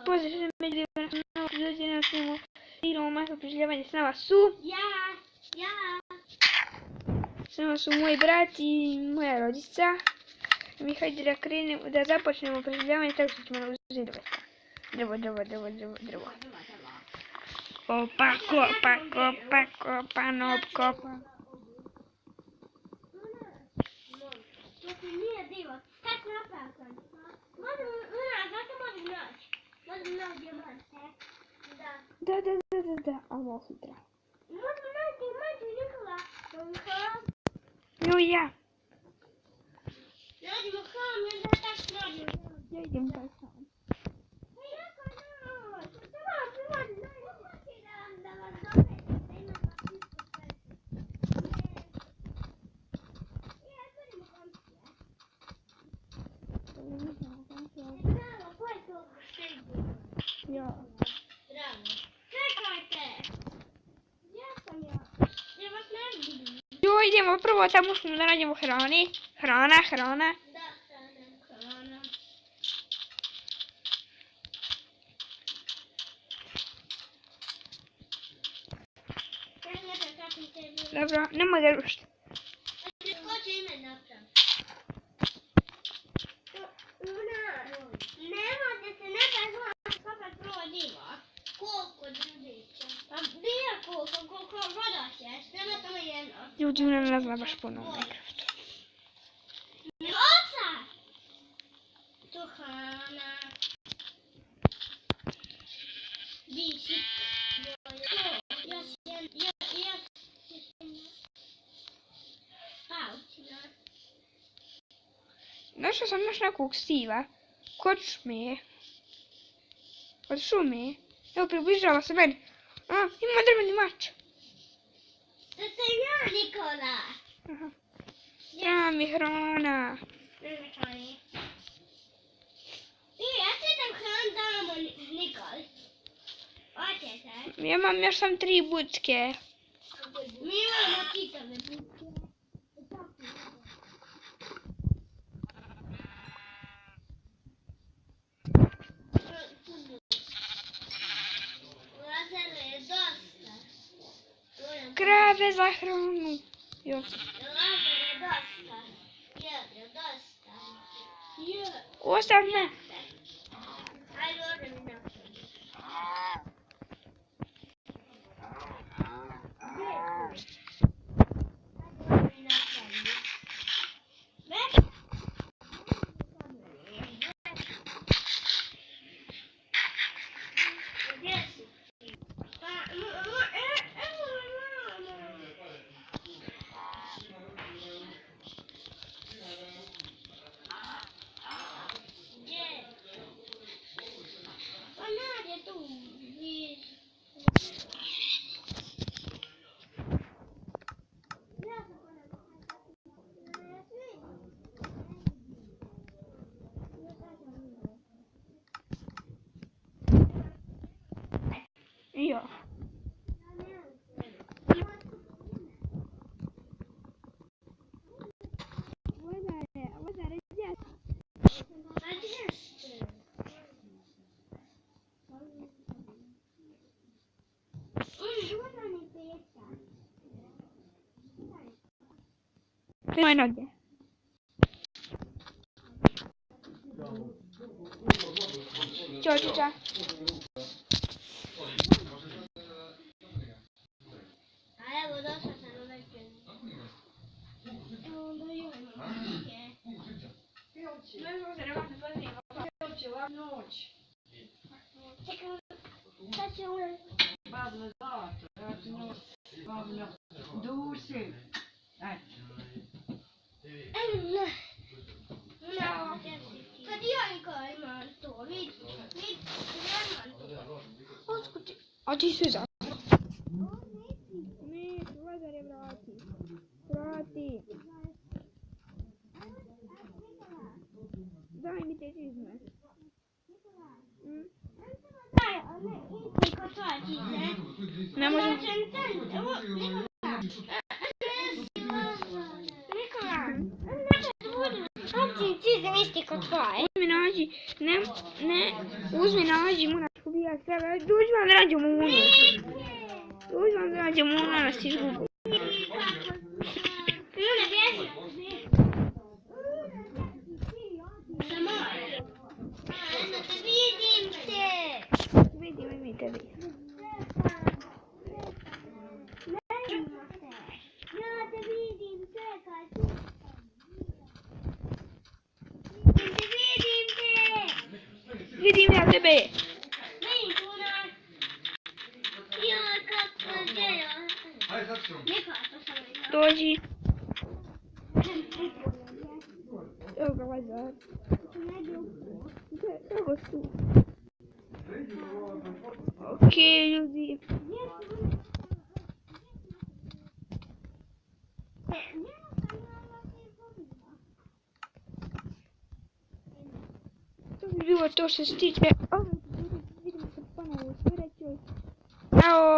Pozdrav se među ljudi na snimamo. Igramo Minecraft preživljavanje, s nama su... S nama su moj brat i moja rodica. Mi hajde da krenemo, da započnemo preživljavanje, tako što ćemo uzeti drvo. Kopa, nob, kopa. To ti nije divo. Kako napravim? Zato možem naći. Možem naći dijamante. Da, ovo sutra. Možem naći dijamante, Nikola. Jo, ja. Radimo hram, jer da tako radimo. Ja idem taj sam. Ja. Čekajte! Gdje sam ja? Ja vas ne vidim. Jo, idemo prvo tamo što da nađemo hrani. Hrana. Da, hrana. Dobro, nemoj da rušiti. Ko će ime napraviti? Nemojte se nekaj skopat prvo diva. Koliko drugića? Pa bija koliko voda sješ, nema samo jedno. Ljudi, ona ne zna baš puno u Minecraftu. Oca! Tu hrana. Bići. Našao sam još nekog Stiva. Kod šume. Od šume. Evo, približava se meni. Ima drveni mač. To sam ja, Nikola. Treba mi hrana. Ja ćetam hran damo Nikol. Hoćete? Ja imam još sam 3 bučke. Mi imamo čitave bučke. Krave za hranu. Jo. Lazare, dosta. Jedre, dosta. Ostav me. Ajde, ovdje mi napravim. Jo. Moje noge. Ćočića. A evo, došla sam u večer. Evo, onda joj. Čekaj, sad će uvijek. Duši. Kad ja Nikola imam to, vidi, ja imam to. A ti su za. Ne, Lazare, vrati. Daj mi te čizme. Daj, a ne, idi ko tvoje čizme. Ne možem. Nikola, znači čizme sam isti kod tvoje. Uzmi nađi, uzmi nađi monačku bija strava, dođi vam da nađemo Munu. Dođi vam da nađemo Munu, nas ti izgubu. Mune, bježi. Samo. Eno, te vidim te. Vidim i mi tebi. Ja te vidim, čekaj. Vidim te. Vidim ja tebe. Vidim tu nas. Ja, kako gdje. Ajde, sad ćemo. Ne plato sam vidio. Dođi. Evo ga valjda. Evo ga tu. Okej, ljudi. To bi bilo to što se tiče. Vidimo se ponovo u sljedećoj. Ćao.